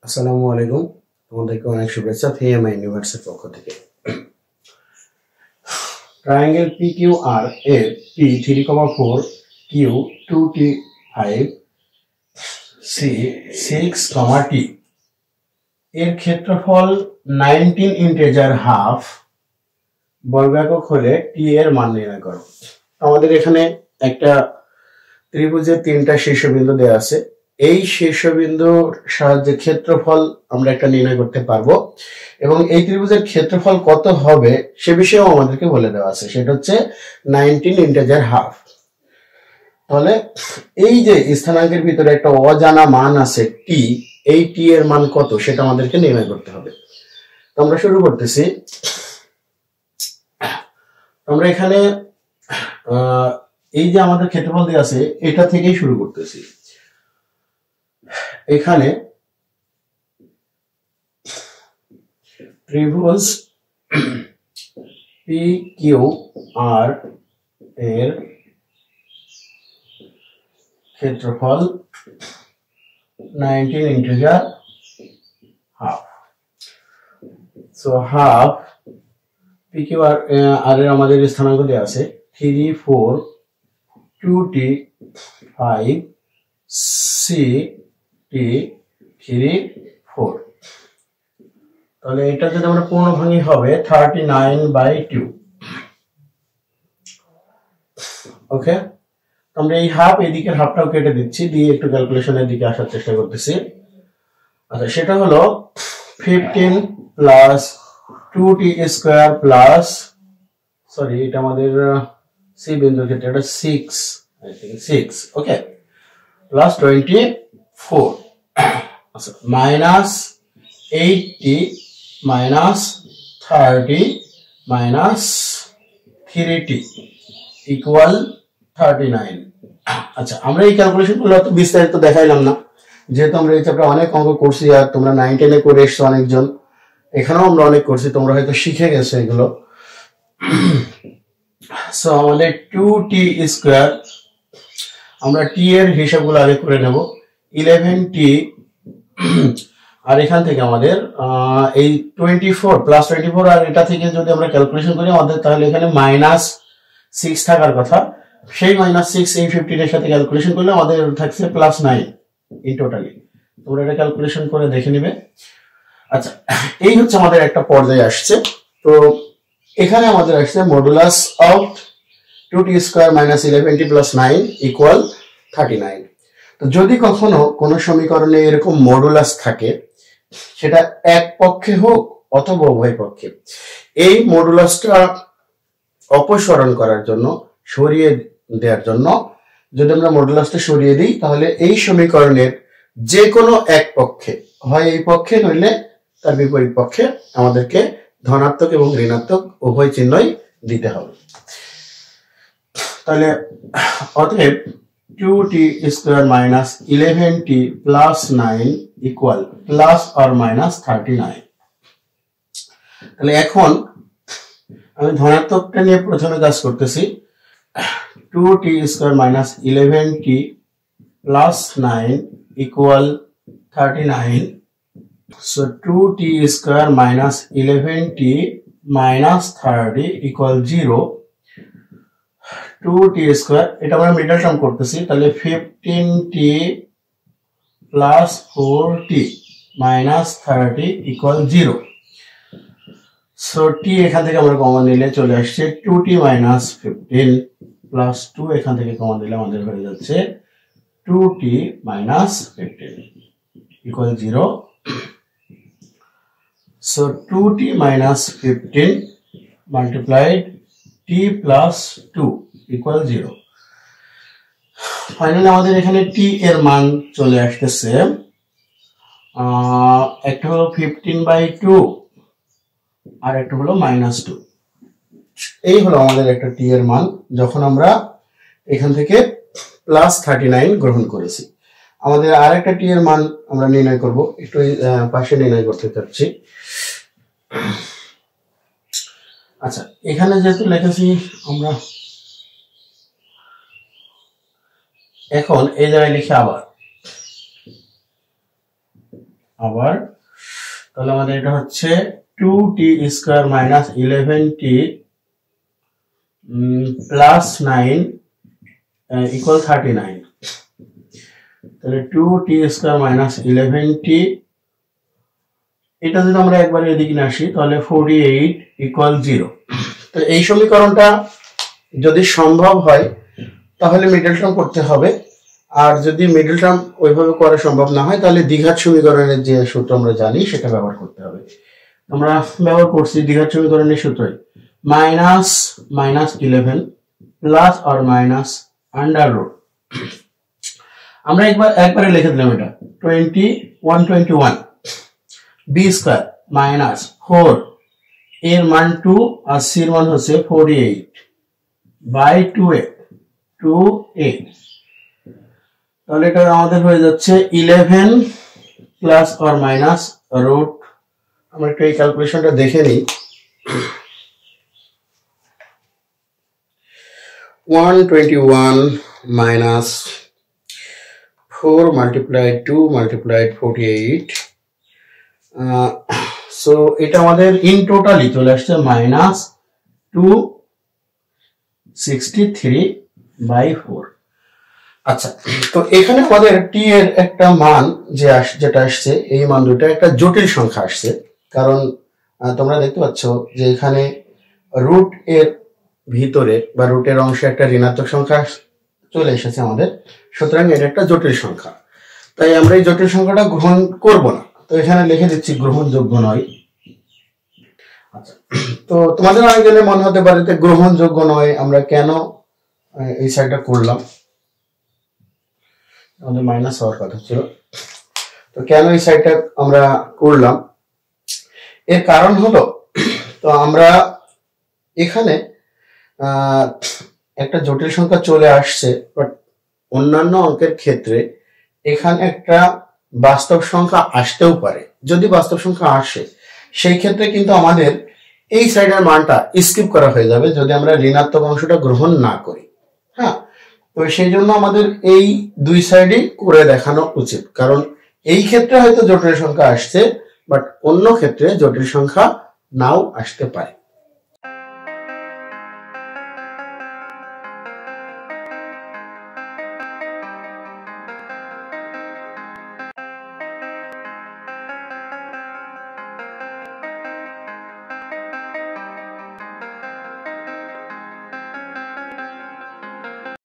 আসসালামু আলাইকুম, তোমাদেরকে অনেক শুভেচ্ছা ভিএমআই ইউনিভার্সের পক্ষ থেকে। ট্রায়াঙ্গেল PQR এর P 3,4 Q 2T 5 C 6, T এর ক্ষেত্রফল 19 ইন্টিজার হাফ বর্গাকার হলে T এর মান নির্ণয় করো। আমাদের এখানে একটা ত্রিভুজের তিনটা শীর্ষবিন্দু দেওয়া আছে। এই শীর্ষবিন্দুর সাহায্যে ক্ষেত্রফল আমরা একটা নির্ণয় করতে পারবো এবং এই ত্রিভুজের ক্ষেত্রফল কত হবে সে বিষয়েও আমাদেরকে বলে দেওয়া আছে, সেটা হচ্ছে 19 ইন্টিজার হাফ। তাহলে এই যে স্থানাঙ্কের ভিতরে একটা অজানা মান আছে T, এই T এর মান কত সেটা আমাদেরকে নির্ণয় করতে হবে। তো আমরা শুরু করতেছি। আমরা এখানে এই যে আমাদের ক্ষেত্রফল দেওয়া আছে এটা থেকেই শুরু করতেছি। এখানে ত্রিভুজ PQR এর ক্ষেত্রফল 19 integer half. So half PQR এর আমাদের স্থানাঙ্ক দেওয়া আছে 3, 4, 2T 5 C T 3, 4। তাহলে এটা যদি আমরা পূর্ণভাঙী হবে 39/2। ওকে, আমরা এই হাফ এদিকের হাফটাও কেটে দিচ্ছি, দিয়ে একটু ক্যালকুলেশনের দিকে আসার চেষ্টা করতেছি। আচ্ছা, সেটা হলো 15 plus 2T square plus, sorry এটা আমাদের সি বিন্দুর ক্ষেত্রে এটা 6, আই থিংক 6, ওকে, প্লাস 24, আচ্ছা, minus 8T minus 30 minus 3T equal 39। আচ্ছা, আমরা এই ক্যালকুলেশনগুলো অত বিস্তারিত দেখাইলাম না, যেহেতু আমরা এই চ্যাপ্টারে অনেক অঙ্ক করছি আর তোমরা 9, 10 এ করে এসছো অনেকজন, এখানেও আমরা অনেক করছি, তোমরা হয়তো শিখে গেছো এগুলো। সো আমাদের 2T স্কয়ার, আমরা T এর হিসাবগুলো আগে করে নেব। 11T আর এখান থেকে আমাদের এই 24 প্লাস 24 আর এটা থেকে যদি আমরা ক্যালকুলেশন করি আমাদের, তাহলে এখানে মাইনাস 6 থাকার কথা। সেই মাইনাস 6 এই 15 এর সাথে ক্যালকুলেশন করলে আমাদের থাকছে প্লাস 9 ইন টোটালি। তোমরা এটা ক্যালকুলেশন করে দেখে নিবে। আচ্ছা, এই হচ্ছে আমাদের একটা পর্যায়ে আসছে। তো এখানে আমাদের আসছে modulus of 2T square minus 11T plus 9 equal 39। তো যদি কখনো কোনো সমীকরণে এরকম মডুলাস থাকে, সেটা এক পক্ষে হোক অথবা উভয় পক্ষে, এই মডুলাসটা অপসারণ করার জন্য, সরিয়ে দেওয়ার জন্য, যদি আমরা মডুলাসটা সরিয়ে দিই তাহলে এই সমীকরণের যে কোনো এক পক্ষে, হয় এই পক্ষে নইলে তার বিপরীত পক্ষে, আমাদেরকে ধনাত্মক এবং ঋণাত্মক উভয় চিহ্নই দিতে হবে। তাহলে অতএব 2T square minus 11T plus 9 equal plus or minus 39। তাহলে এখন আমি ধনাত্মকটা নিয়ে প্রথমে কাজ করতেছি। 2T square minus 11T plus 9 equal 39। So 2T square minus 11T minus 30 equal 0। 2T square, এটা আমরা মিডল টার্ম করতেছি, তাহলে 15T plus 4T minus 30 equal 0। So T এখান থেকে আমরা কমন নিলে চলে আসছে 2T মাইনাস 15 প্লাস 2, এখান থেকে কমন দিলে আমাদের হয়ে যাচ্ছে 2T minus 15 equal 0। So 2T minus 15 multiplied T plus 2 equal 0। Finally আমাদের এখানে T এর মান চলে আসতেছে, একটা হলো 15/2 আর একটা হলো -2। এই হলো আমাদের একটা T এর মান যখন আমরা এখান থেকে প্লাস 39 গ্রহণ করেছি। আমাদের আর একটা T এর মান আমরা নির্ণয় করব, একটু পাশে নির্ণয় করতে চাচ্ছি। আচ্ছা, এখানে যেহেতু লিখেছি আমরা, এখন এই জায়গায় লিখি আবার আবার তাহলে আমাদের এটা হচ্ছে 2t square minus 11t plus 9 equal 39। তাহলে 2t স্কয়ার মাইনাস 11t, এটা যদি আমরা একবার এদিকে নিয়ে আসি তাহলে 48 ইকুয়াল 0। তো এই সমীকরণটা যদি সম্ভব হয় তাহলে মিডল টার্ম করতে হবে, আর যদি মিডল টার্ম ওইভাবে করা সম্ভব না হয় তাহলে দ্বিঘাত সমীকরণের যে সূত্র আমরা জানি সেটা ব্যবহার করতে হবে। আমরা ব্যবহার করছি দ্বিঘাত সমীকরণের সূত্রই মাইনাস মাইনাস 11 প্লাস আর মাইনাস আন্ডার রুট। আমরা একবারে লিখে দিলাম এটা 121 বি স্কয়ার মাইনাস 4 এর মান 2 আর সি এর মান হচ্ছে 48 বাই 2a। তাহলে এটা আমাদের হয়ে যাচ্ছে 11 প্লাস আর মাইনাস রুট। আমরা একটু এই ক্যালকুলেশনটা দেখে নিই। 121 minus 4 multiplied 2 multiplied 48, so এটা আমাদের ইন টোটালি চলে আসছে মাইনাস 263/4। আচ্ছা, তো এখানে আমাদের টি এর একটা মান যেটা আসছে, এই মান দুটো একটা জটিল সংখ্যা আসছে, কারণ তোমরা দেখতে পাচ্ছ যে এখানে রুট এর ভিতরে বা রুটের অংশে একটা ঋণাত্মক সংখ্যা চলে এসেছে আমাদের, সুতরাং এটা একটা জটিল সংখ্যা, তাই আমরা এই জটিল সংখ্যাটা গ্রহণ করব না। তো এখানে লিখে দিচ্ছি গ্রহণযোগ্য নয়। আচ্ছা, তো তোমাদের অনেকজনের মনে হতে পারে যে গ্রহণযোগ্য নয় আমরা কেন এই সাইডটা করলাম, আমাদের মাইনাস হওয়ার কথা ছিল, তো কেন এই সাইডটা আমরা করলাম এর কারণ হলো, তো আমরা এখানে একটা জটিল সংখ্যা চলে আসছে, বাট অন্যান্য অঙ্কের ক্ষেত্রে এখানে একটা বাস্তব সংখ্যা আসতেও পারে। যদি বাস্তব সংখ্যা আসে সেই ক্ষেত্রে কিন্তু আমাদের এই সাইডের মানটা স্কিপ করা হয়ে যাবে যদি আমরা ঋণাত্মক অংশটা গ্রহণ না করি। হ্যাঁ, তো সেই জন্য আমাদের এই দুই সাইডই করে দেখানো উচিত, কারণ এই ক্ষেত্রে হয়তো জটিল সংখ্যা আসছে, বাট অন্য ক্ষেত্রে জটিল সংখ্যা নাও আসতে পারে।